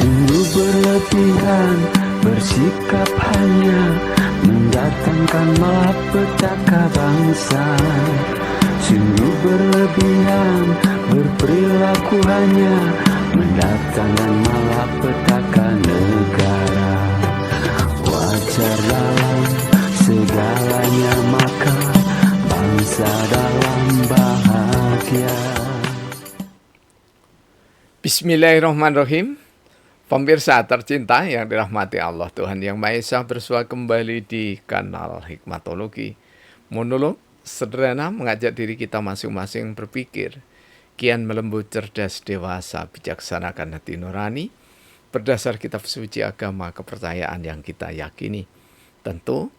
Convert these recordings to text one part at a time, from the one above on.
Sungguh berlebihan bersikap hanya mendatangkan malapetaka bangsa. Sungguh berlebihan berperilaku hanya mendatangkan malapetaka negara. Wajar dalam segalanya maka bangsa dalam bahagia. Bismillahirrahmanirrahim. Pemirsa tercinta yang dirahmati Allah, Tuhan Yang Maha Esa, bersua kembali di kanal Hikmatologi. Monolog sederhana mengajak diri kita masing-masing berpikir, kian melembut, cerdas, dewasa, bijaksana kan hati nurani, berdasar kitab suci agama kepercayaan yang kita yakini. Tentu,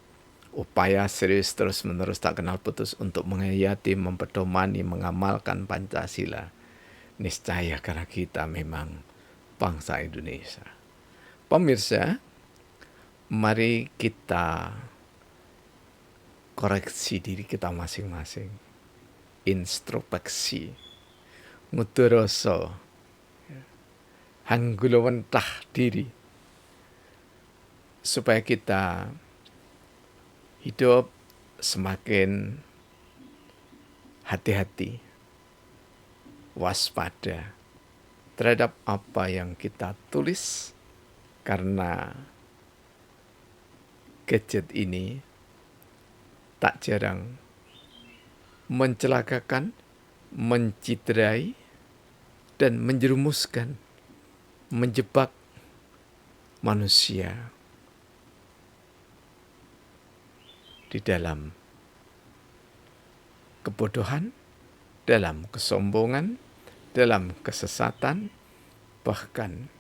upaya serius terus-menerus tak kenal putus untuk menghayati, mempedomani, mengamalkan Pancasila. Niscaya karena kita memang bangsa Indonesia. Pemirsa, mari kita koreksi diri kita masing-masing. Introspeksi, nguturoso, hanggulawentah diri. Supaya kita hidup semakin hati-hati, waspada terhadap apa yang kita tulis, karena gadget ini tak jarang mencelakakan, menciderai, dan menjerumuskan, menjebak manusia di dalam kebodohan, dalam kesombongan, dalam kesesatan, bahkan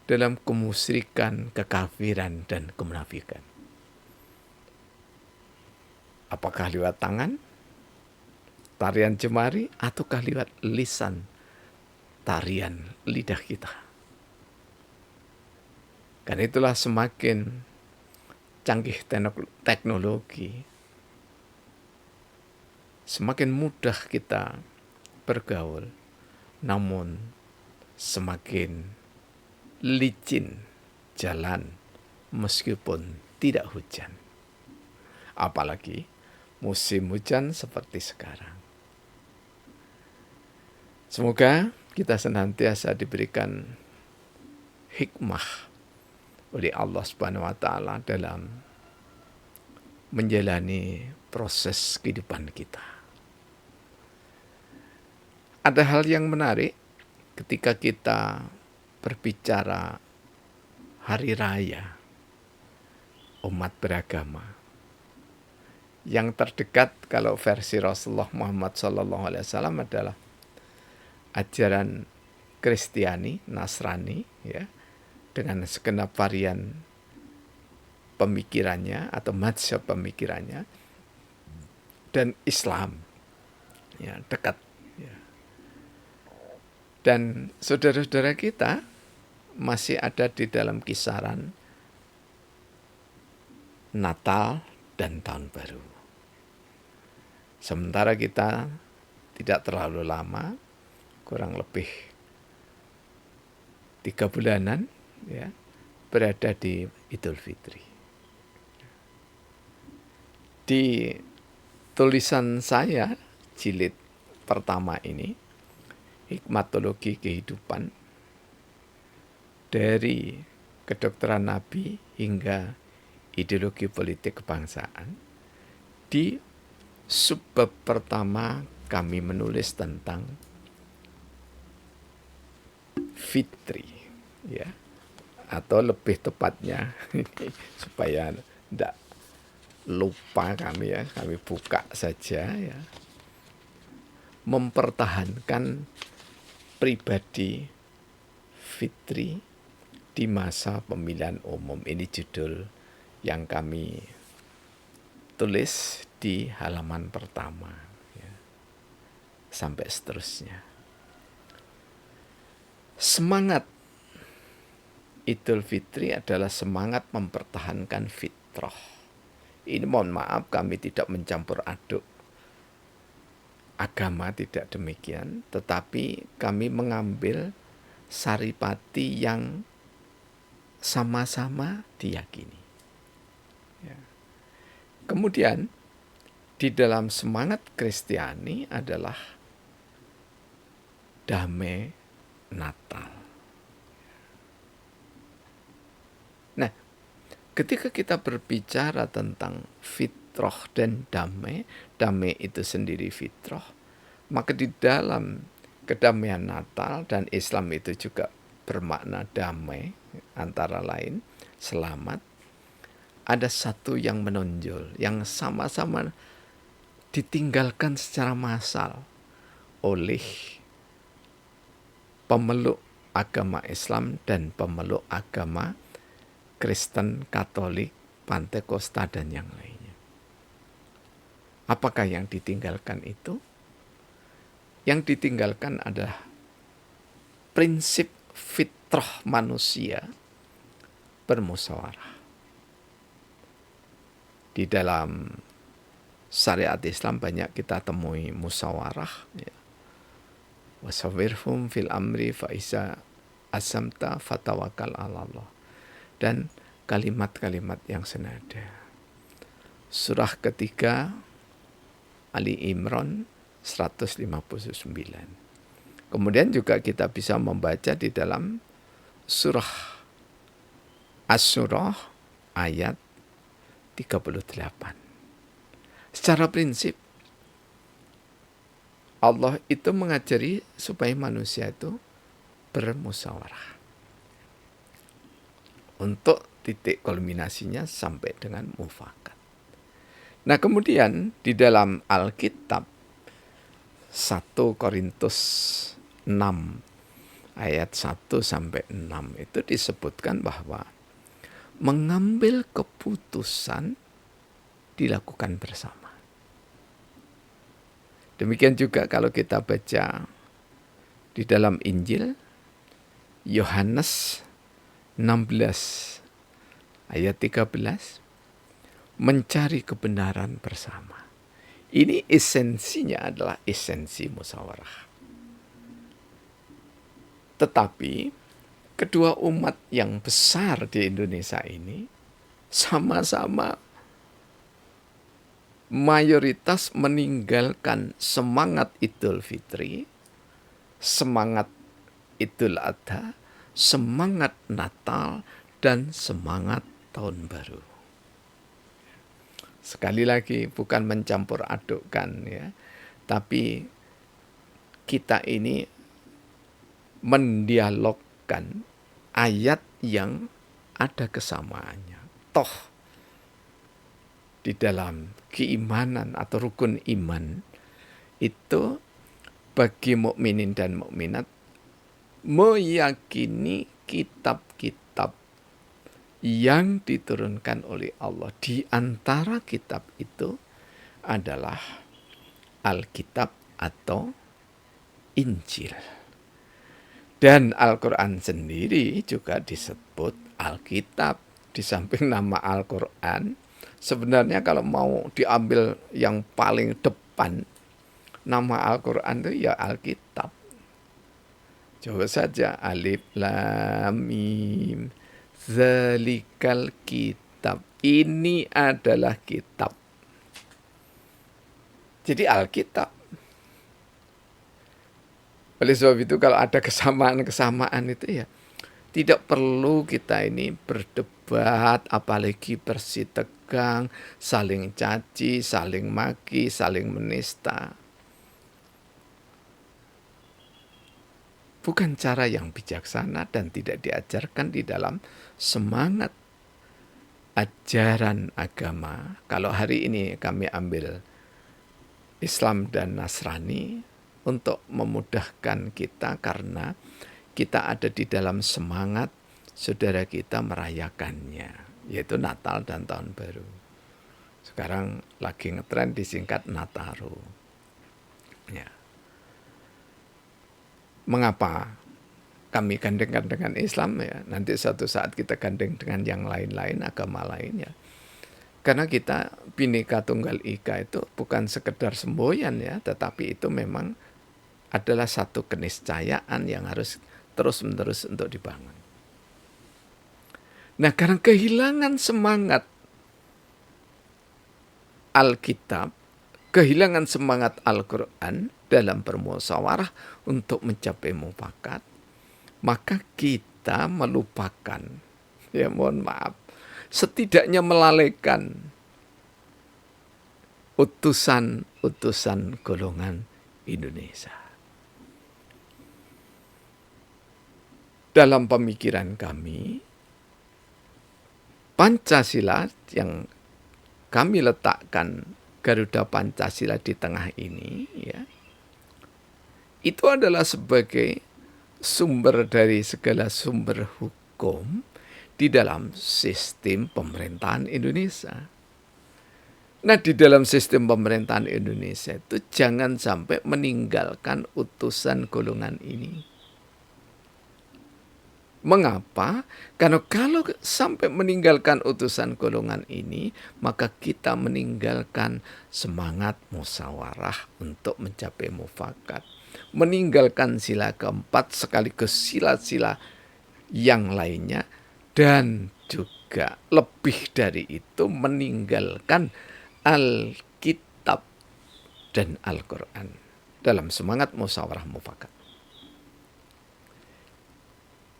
dalam kemusyrikan, kekafiran, dan kemunafikan. Apakah lewat tangan, tarian jemari, ataukah lewat lisan, tarian lidah kita? Karena itulah semakin canggih teknologi, semakin mudah kita bergaul, namun semakin licin jalan meskipun tidak hujan. Apalagi musim hujan seperti sekarang. Semoga kita senantiasa diberikan hikmah oleh Allah Subhanahu wa Ta'ala dalam menjalani proses kehidupan kita. Ada hal yang menarik ketika kita berbicara hari raya umat beragama. Yang terdekat kalau versi Rasulullah Muhammad SAW adalah ajaran Kristiani, Nasrani, ya, dengan segenap varian pemikirannya atau mazhab pemikirannya, dan Islam, ya, dekat. Ya. Dan saudara-saudara kita masih ada di dalam kisaran Natal dan Tahun Baru. Sementara kita tidak terlalu lama, kurang lebih 3 bulanan, ya, berada di Idul Fitri. Di tulisan saya jilid pertama ini, Hikmatologi Kehidupan, dari kedokteran Nabi hingga ideologi politik kebangsaan, di subbab pertama kami menulis tentang Fitri, ya, atau lebih tepatnya supaya tidak lupa kami buka saja, ya, mempertahankan pribadi Fitri di masa pemilihan umum. Ini judul yang kami tulis di halaman pertama, ya, sampai seterusnya. Semangat Idul Fitri adalah semangat mempertahankan fitrah. Ini mohon maaf kami tidak mencampur aduk agama, tidak demikian, tetapi kami mengambil saripati yang sama-sama diyakini. Ya. Kemudian di dalam semangat Kristiani adalah damai Natal. Nah, ketika kita berbicara tentang fitrah dan damai, damai itu sendiri fitrah, maka di dalam kedamaian Natal dan Islam itu juga bermakna damai, antara lain selamat, ada satu yang menonjol, yang sama-sama ditinggalkan secara massal oleh pemeluk agama Islam dan pemeluk agama Kristen, Katolik, Pantekosta, dan yang lainnya. Apakah yang ditinggalkan itu? Yang ditinggalkan adalah prinsip fitrah manusia bermusyawarah. Di dalam syariat Islam banyak kita temui musyawarah. Ya. Wasawirhum fil amri fa'iza asamta fatawakal ala Allah. Dan kalimat-kalimat yang senada. Surah ketiga Ali Imran 159. Kemudian juga kita bisa membaca di dalam surah Asy-Syura ayat 38. Secara prinsip Allah itu mengajari supaya manusia itu bermusyawarah. Untuk titik kulminasinya sampai dengan mufakat. Nah, kemudian di dalam Alkitab 1 Korintus 6 ayat 1 sampai 6 itu disebutkan bahwa mengambil keputusan dilakukan bersama. Demikian juga kalau kita baca di dalam Injil Yohanes 16 ayat 13, mencari kebenaran bersama. Ini esensinya adalah esensi musyawarah. Tetapi kedua umat yang besar di Indonesia ini sama-sama mayoritas meninggalkan semangat Idul Fitri, semangat Idul Adha, semangat Natal, dan semangat Tahun Baru. Sekali lagi bukan mencampur adukkan ya, tapi kita ini mendialogkan ayat yang ada kesamaannya. Toh di dalam keimanan atau rukun iman itu bagi mukminin dan mukminat meyakini kitab-kitab yang diturunkan oleh Allah. Di antara kitab itu adalah Alkitab atau Injil. Dan Al-Quran sendiri juga disebut Alkitab. Di samping nama Al-Quran, sebenarnya kalau mau diambil yang paling depan, nama Al-Quran itu ya Alkitab. Coba saja Alif Lam Mim Zalikal kitab. Ini adalah kitab. Jadi Alkitab. Oleh sebab itu kalau ada kesamaan-kesamaan itu ya tidak perlu kita ini berdebat, apalagi bersitegang, saling caci, saling maki, saling menista. Bukan cara yang bijaksana dan tidak diajarkan di dalam semangat ajaran agama. Kalau hari ini kami ambil Islam dan Nasrani untuk memudahkan kita karena kita ada di dalam semangat saudara kita merayakannya, yaitu Natal dan Tahun Baru. Sekarang lagi ngetren disingkat Nataru. Ya. Mengapa kami gandengkan dengan Islam ya? Nanti suatu saat kita gandeng dengan yang lain-lain, agama lain ya. Karena kita Bhinneka Tunggal Ika itu bukan sekedar semboyan ya, tetapi itu memang adalah satu keniscayaan yang harus terus-menerus untuk dibangun. Nah, karena kehilangan semangat Alkitab, kehilangan semangat Al-Quran dalam bermusyawarah untuk mencapai mufakat, maka kita melupakan, ya mohon maaf, setidaknya melalaikan utusan-utusan golongan Indonesia. Dalam pemikiran kami, Pancasila yang kami letakkan Garuda Pancasila di tengah ini, ya, itu adalah sebagai sumber dari segala sumber hukum di dalam sistem pemerintahan Indonesia. Nah, di dalam sistem pemerintahan Indonesia itu jangan sampai meninggalkan utusan golongan ini. Mengapa? Karena kalau sampai meninggalkan utusan golongan ini, maka kita meninggalkan semangat musyawarah untuk mencapai mufakat. Meninggalkan sila keempat sekaligus sila-sila yang lainnya, dan juga lebih dari itu meninggalkan Alkitab dan Al-Quran dalam semangat musyawarah mufakat.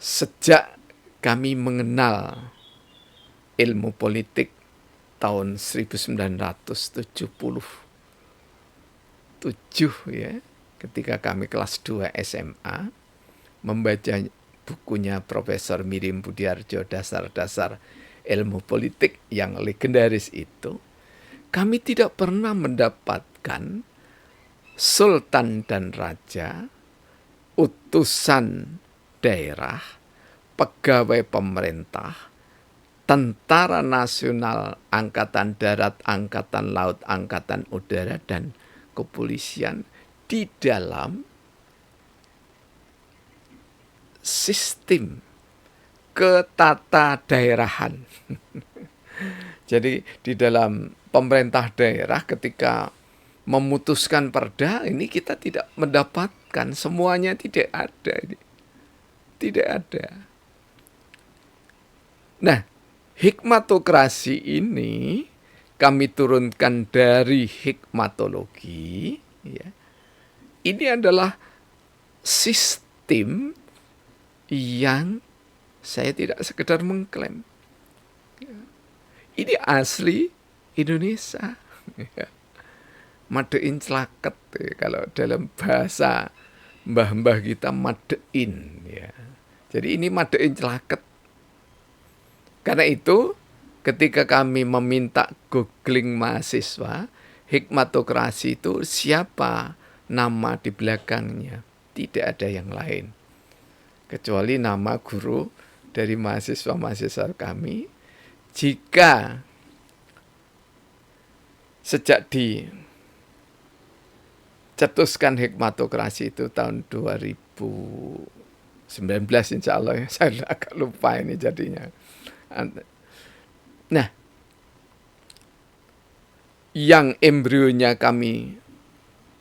Sejak kami mengenal ilmu politik tahun 1977 ya, ketika kami kelas 2 SMA, membaca bukunya Profesor Mirim Budiarjo, Dasar-Dasar Ilmu Politik yang legendaris itu, kami tidak pernah mendapatkan sultan dan raja, utusan daerah, pegawai pemerintah, tentara nasional, angkatan darat, angkatan laut, angkatan udara, dan kepolisian di dalam sistem ketatadaerahan. Jadi di dalam pemerintah daerah ketika memutuskan perda, ini kita tidak mendapatkan, semuanya tidak ada ini. Tidak ada. Nah, hikmatokrasi ini kami turunkan dari hikmatologi. Ya. Ini adalah sistem yang saya tidak sekedar mengklaim. Ini asli Indonesia. Madein celaket, kalau dalam bahasa mbah-mbah kita madein, ya. Jadi ini madein celaket. Karena itu ketika kami meminta googling mahasiswa, hikmatokrasi itu siapa nama di belakangnya? Tidak ada yang lain. Kecuali nama guru dari mahasiswa-mahasiswa kami. Jika sejak dicetuskan hikmatokrasi itu tahun 2019 insya Allah, ya, saya agak lupa ini jadinya. Nah, yang embrionya kami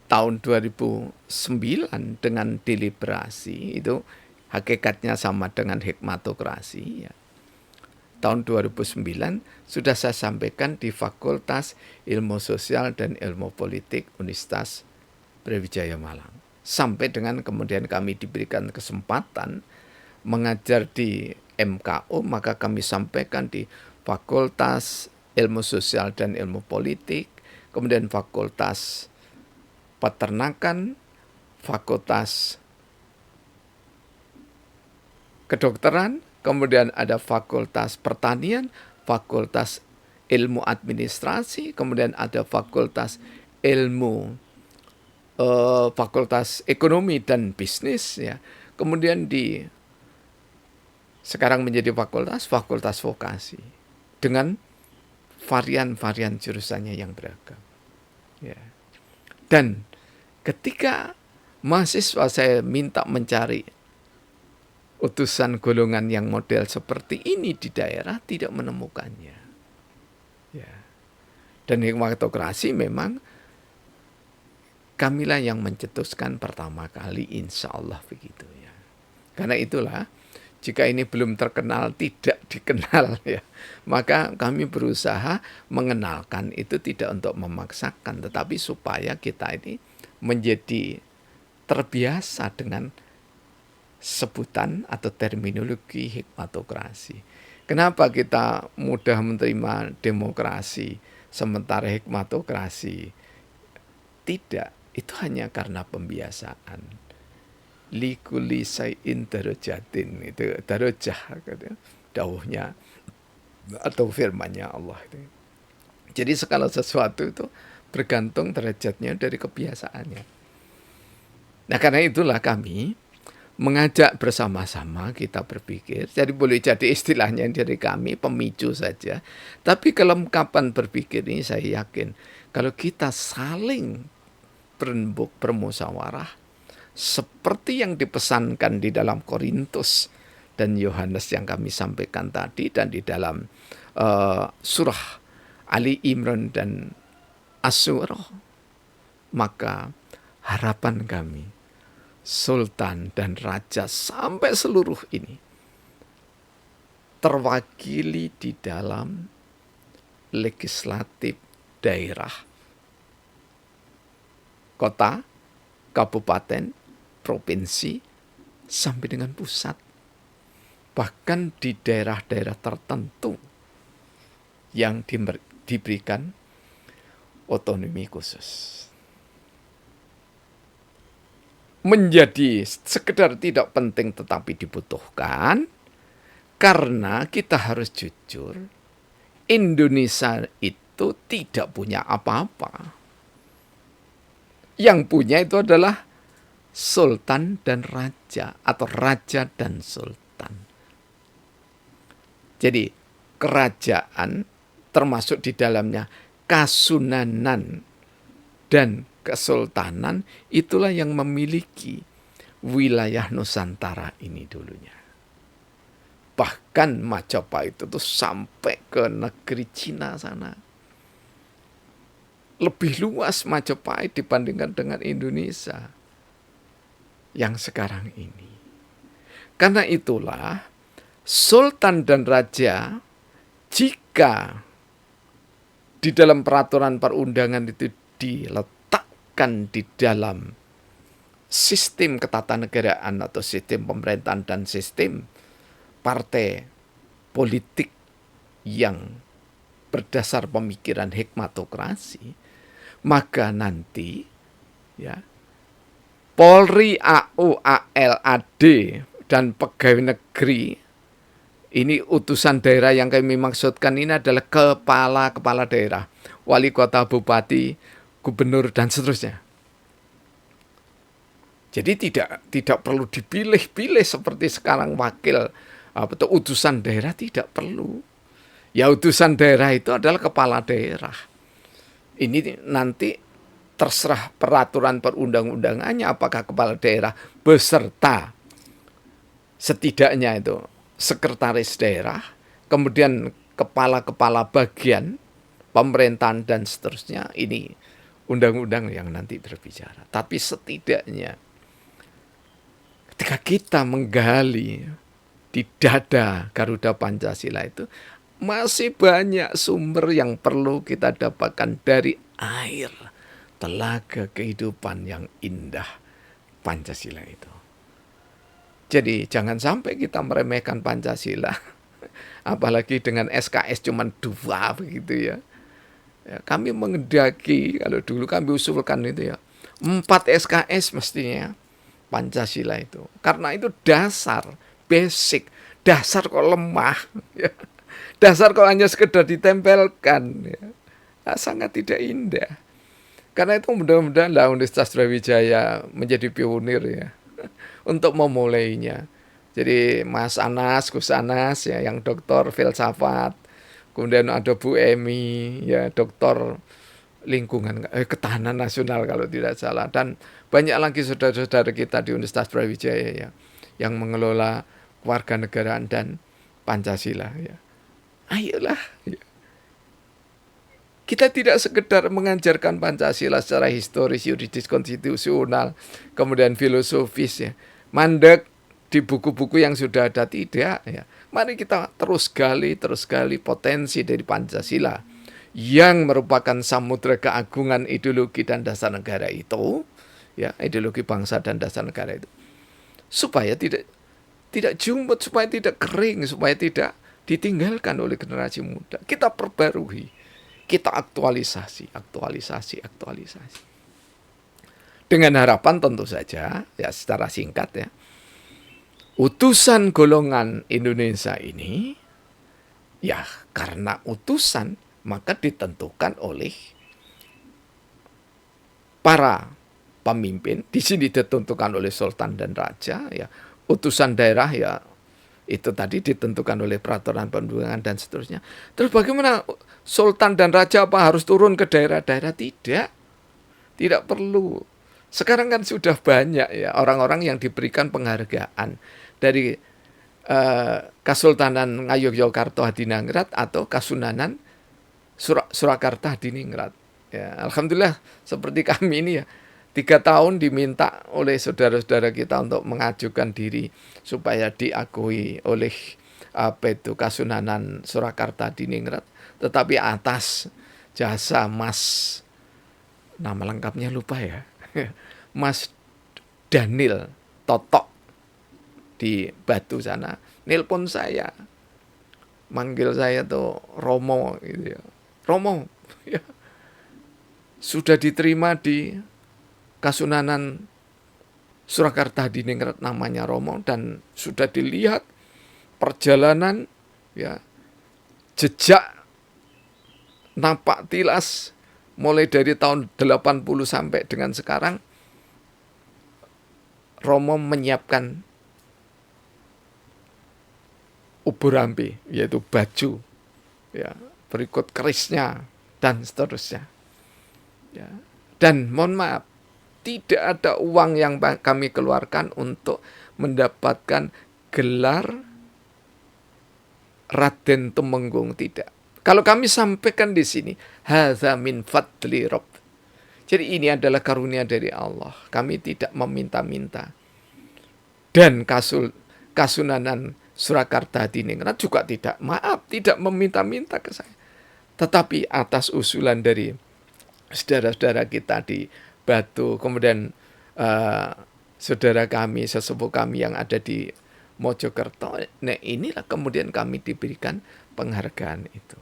tahun 2009 dengan deliberasi itu hakikatnya sama dengan hikmatokrasi, ya. Tahun 2009 sudah saya sampaikan di Fakultas Ilmu Sosial dan Ilmu Politik Universitas Brawijaya Malang. Sampai dengan kemudian kami diberikan kesempatan mengajar di MKU, maka kami sampaikan di Fakultas Ilmu Sosial dan Ilmu Politik, kemudian Fakultas Peternakan, Fakultas Kedokteran, kemudian ada Fakultas Pertanian, Fakultas Ilmu Administrasi, kemudian ada Fakultas Fakultas Ekonomi dan Bisnis, ya. Kemudian sekarang menjadi fakultas vokasi dengan varian-varian jurusannya yang beragam, ya. Dan ketika mahasiswa saya minta mencari utusan golongan yang model seperti ini di daerah, tidak menemukannya, ya. Dan hikmatokrasi memang kamilah yang mencetuskan pertama kali, insya Allah begitu, ya. Karena itulah Jika ini belum terkenal, tidak dikenal ya. Maka kami berusaha mengenalkan itu tidak untuk memaksakan, tetapi supaya kita ini menjadi terbiasa dengan sebutan atau terminologi hikmatokrasi. Kenapa kita mudah menerima demokrasi sementara hikmatokrasi tidak? Itu hanya karena pembiasaan. Likuli sayin darajatin, itu darajah dawuhnya atau firmannya Allah itu. Jadi segala sesuatu itu bergantung derajatnya dari kebiasaannya. Nah, karena itulah kami mengajak bersama-sama kita berpikir. Jadi boleh jadi istilahnya dari kami pemicu saja. Tapi kelengkapan berpikir ini saya yakin kalau kita saling berembuk, bermusyawarah seperti yang dipesankan di dalam Korintus dan Yohanes yang kami sampaikan tadi, dan di dalam surah Ali Imran dan Asy-Syu'ara, maka harapan kami sultan dan raja sampai seluruh ini terwakili di dalam legislatif daerah, kota, kabupaten, provinsi, sampai dengan pusat. Bahkan di daerah-daerah tertentu yang diberikan otonomi khusus. Menjadi sekedar tidak penting tetapi dibutuhkan, karena kita harus jujur, Indonesia itu tidak punya apa-apa. Yang punya itu adalah sultan dan raja, atau raja dan sultan. Jadi kerajaan termasuk di dalamnya kasunanan dan kesultanan, itulah yang memiliki wilayah Nusantara ini dulunya. Bahkan Majapahit itu sampai ke negeri Cina sana. Lebih luas Majapahit dibandingkan dengan Indonesia yang sekarang ini. Karena itulah sultan dan raja, jika di dalam peraturan perundangan itu diletakkan di dalam sistem ketatanegaraan atau sistem pemerintahan dan sistem partai politik yang berdasar pemikiran hikmatokrasi, maka nanti ya Polri, AU, ALAD dan pegawai negeri, ini utusan daerah yang kami maksudkan ini adalah kepala-kepala daerah, wali kota, bupati, gubernur, dan seterusnya. Jadi tidak perlu dipilih-pilih seperti sekarang wakil atau utusan daerah, tidak perlu. Ya, utusan daerah itu adalah kepala daerah. Ini nanti terserah peraturan perundang-undangannya apakah kepala daerah beserta setidaknya itu sekretaris daerah, kemudian kepala-kepala bagian pemerintahan dan seterusnya. Ini undang-undang yang nanti berbicara. Tapi setidaknya ketika kita menggali di dada Garuda Pancasila itu, masih banyak sumber yang perlu kita dapatkan dari air, telaga kehidupan yang indah Pancasila itu. Jadi jangan sampai kita meremehkan Pancasila, apalagi dengan SKS cuma 2 begitu ya. Kami mengendaki, kalau dulu kami usulkan itu ya, 4 SKS mestinya Pancasila itu. Karena itu dasar, basic, dasar kok lemah ya. Dasar kok hanya sekedar ditempelkan ya. Sangat tidak indah. Karena itu mudah-mudahan Universitas Brawijaya menjadi pionir ya untuk memulainya. Jadi Mas Anas, Gus Anas ya, yang doktor filsafat, kemudian ada Bu Emi ya, doktor lingkungan, ketahanan nasional kalau tidak salah, dan banyak lagi saudara-saudara kita di Universitas Brawijaya ya yang mengelola kewarganegaraan dan Pancasila ya. Ayolah ya. Kita tidak sekedar mengajarkan Pancasila secara historis, yuridis, konstitusional, kemudian filosofis ya. Mandek di buku-buku yang sudah ada, tidak ya. Mari kita terus gali potensi dari Pancasila yang merupakan samudera keagungan ideologi dan dasar negara itu, ya, ideologi bangsa dan dasar negara itu, supaya tidak jumut, supaya tidak kering, supaya tidak ditinggalkan oleh generasi muda. Kita perbarui, kita aktualisasi. Dengan harapan tentu saja, ya secara singkat ya, utusan golongan Indonesia ini, ya karena utusan, maka ditentukan oleh para pemimpin. Di sini ditentukan oleh sultan dan raja, ya. Utusan daerah, ya itu tadi ditentukan oleh peraturan perundungan dan seterusnya. Terus bagaimana sultan dan raja apa harus turun ke daerah-daerah? Tidak perlu. Sekarang kan sudah banyak ya orang-orang yang diberikan penghargaan dari Kasultanan Ngayogyakarta Hadiningrat atau Kasunanan Surakarta Hadiningrat. Ya, alhamdulillah seperti kami ini ya, 3 tahun diminta oleh saudara-saudara kita untuk mengajukan diri supaya diakui oleh Kasunanan Surakarta Hadiningrat, tetapi atas jasa Mas, nama lengkapnya lupa ya, Mas Daniel Totok di Batu sana, nelpon saya, manggil saya tuh Romo gitu ya. Romo, ya, sudah diterima di Kasunanan Surakarta Hadiningrat, namanya Romo, dan sudah dilihat perjalanan, ya, jejak napak tilas mulai dari tahun 80 sampai dengan sekarang. Romo menyiapkan ubur rampi, yaitu baju, ya, berikut kerisnya dan seterusnya, ya. Dan mohon maaf, tidak ada uang yang kami keluarkan untuk mendapatkan gelar Raden Tumenggung, tidak. Kalau kami sampaikan di sini, hadza min fadli Rabb. Jadi ini adalah karunia dari Allah. Kami tidak meminta-minta. Dan Kasunanan Surakarta Hadiningrat juga tidak meminta-minta ke saya. Tetapi atas usulan dari saudara-saudara kita di Batu, kemudian saudara kami, sesepuh kami yang ada di Mojokerto, nah inilah kemudian kami diberikan penghargaan itu.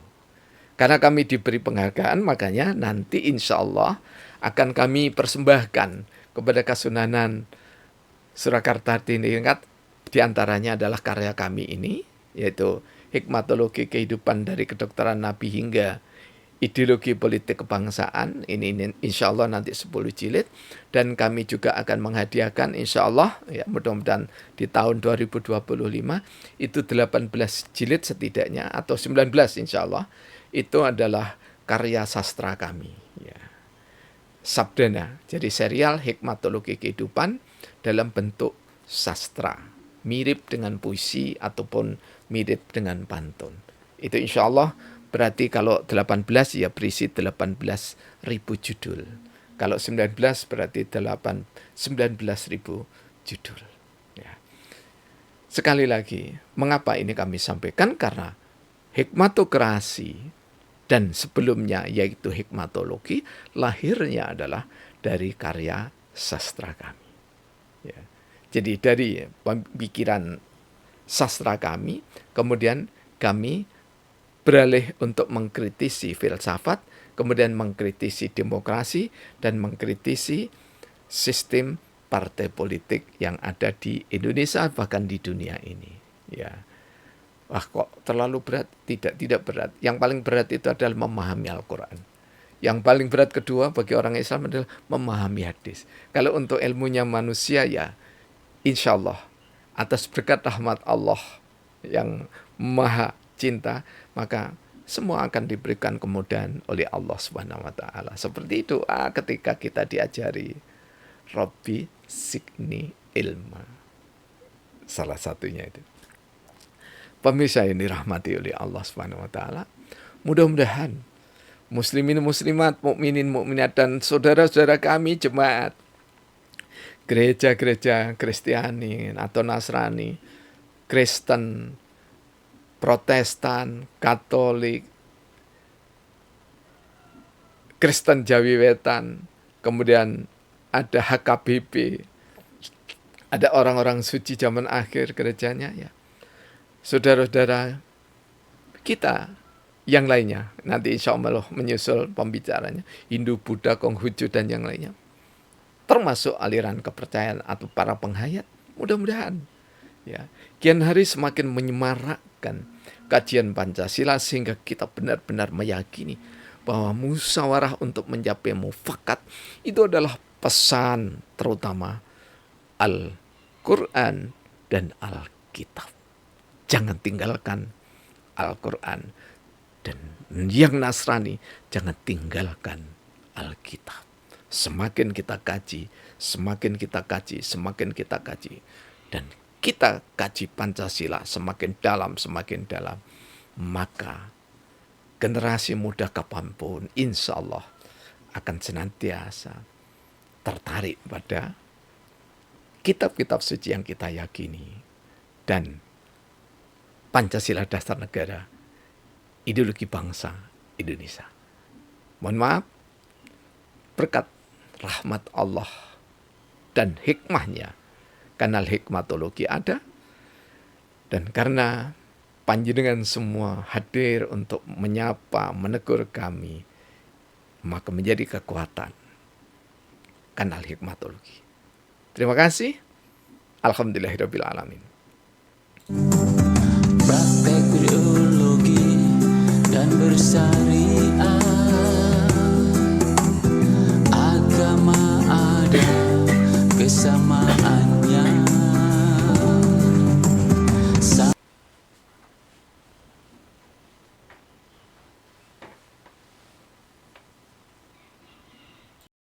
Karena kami diberi penghargaan, makanya nanti insya Allah akan kami persembahkan kepada Kasunanan Surakarta Hadiningrat. Di antaranya adalah karya kami ini, yaitu Hikmatologi Kehidupan dari Kedokteran Nabi hingga Ideologi Politik Kebangsaan. Ini insya Allah nanti 10 jilid. Dan kami juga akan menghadiahkan insya Allah, ya, mudah-mudahan di tahun 2025 itu 18 jilid setidaknya, atau 19 insya Allah. Itu adalah karya sastra kami, ya. Sabdana, jadi serial Hikmatologi Kehidupan dalam bentuk sastra, mirip dengan puisi ataupun mirip dengan pantun. Itu insya Allah berarti kalau 18 ya berisi 18.000 judul. Kalau 19 berarti 19.000 judul. Ya. Sekali lagi, mengapa ini kami sampaikan? Karena hikmatokrasi dan sebelumnya yaitu hikmatologi, lahirnya adalah dari karya sastra kami. Ya. Jadi dari pemikiran sastra kami, kemudian kami beralih untuk mengkritisi filsafat, kemudian mengkritisi demokrasi, dan mengkritisi sistem partai politik yang ada di Indonesia, bahkan di dunia ini. Ya. Wah, kok terlalu berat? Tidak berat. Yang paling berat itu adalah memahami Al-Quran. Yang paling berat kedua bagi orang Islam adalah memahami hadis. Kalau untuk ilmunya manusia, ya insya Allah atas berkat rahmat Allah yang maha cinta, maka semua akan diberikan kemudahan oleh Allah Subhanahu wa taala. Seperti itu ketika kita diajari Rabbi Zidni ilma. Salah satunya itu. Pemirsa yang dirahmati oleh Allah Subhanahu wa taala, mudah-mudahan muslimin muslimat, mukminin mukminat dan saudara-saudara kami jemaat, gereja-gereja Kristiani atau Nasrani, Kristen, Protestan, Katolik, Kristen Jawi Wetan, kemudian ada HKBP, ada orang-orang suci zaman akhir gerejanya ya. Saudara-saudara kita yang lainnya, nanti insya Allah menyusul pembicaranya, Hindu, Buddha, Konghucu, dan yang lainnya. Termasuk aliran kepercayaan atau para penghayat, mudah-mudahan. Ya, kian hari semakin menyemarakkan kajian Pancasila sehingga kita benar-benar meyakini bahwa musyawarah untuk mencapai mufakat itu adalah pesan terutama Al-Quran dan Alkitab. Jangan tinggalkan Al-Quran, dan yang Nasrani jangan tinggalkan Alkitab. Semakin kita kaji, semakin kita kaji, semakin kita kaji, dan kita kaji Pancasila semakin dalam, maka generasi muda kapanpun insya Allah akan senantiasa tertarik pada kitab-kitab suci yang kita yakini dan Pancasila dasar negara, ideologi bangsa Indonesia. Mohon maaf, berkat rahmat Allah dan hikmahnya, kanal Hikmatologi ada, dan karena panjenengan semua hadir untuk menyapa, menegur kami, maka menjadi kekuatan kanal Hikmatologi. Terima kasih. Alhamdulillahirabbil alamin. Praktek biologi dan bersari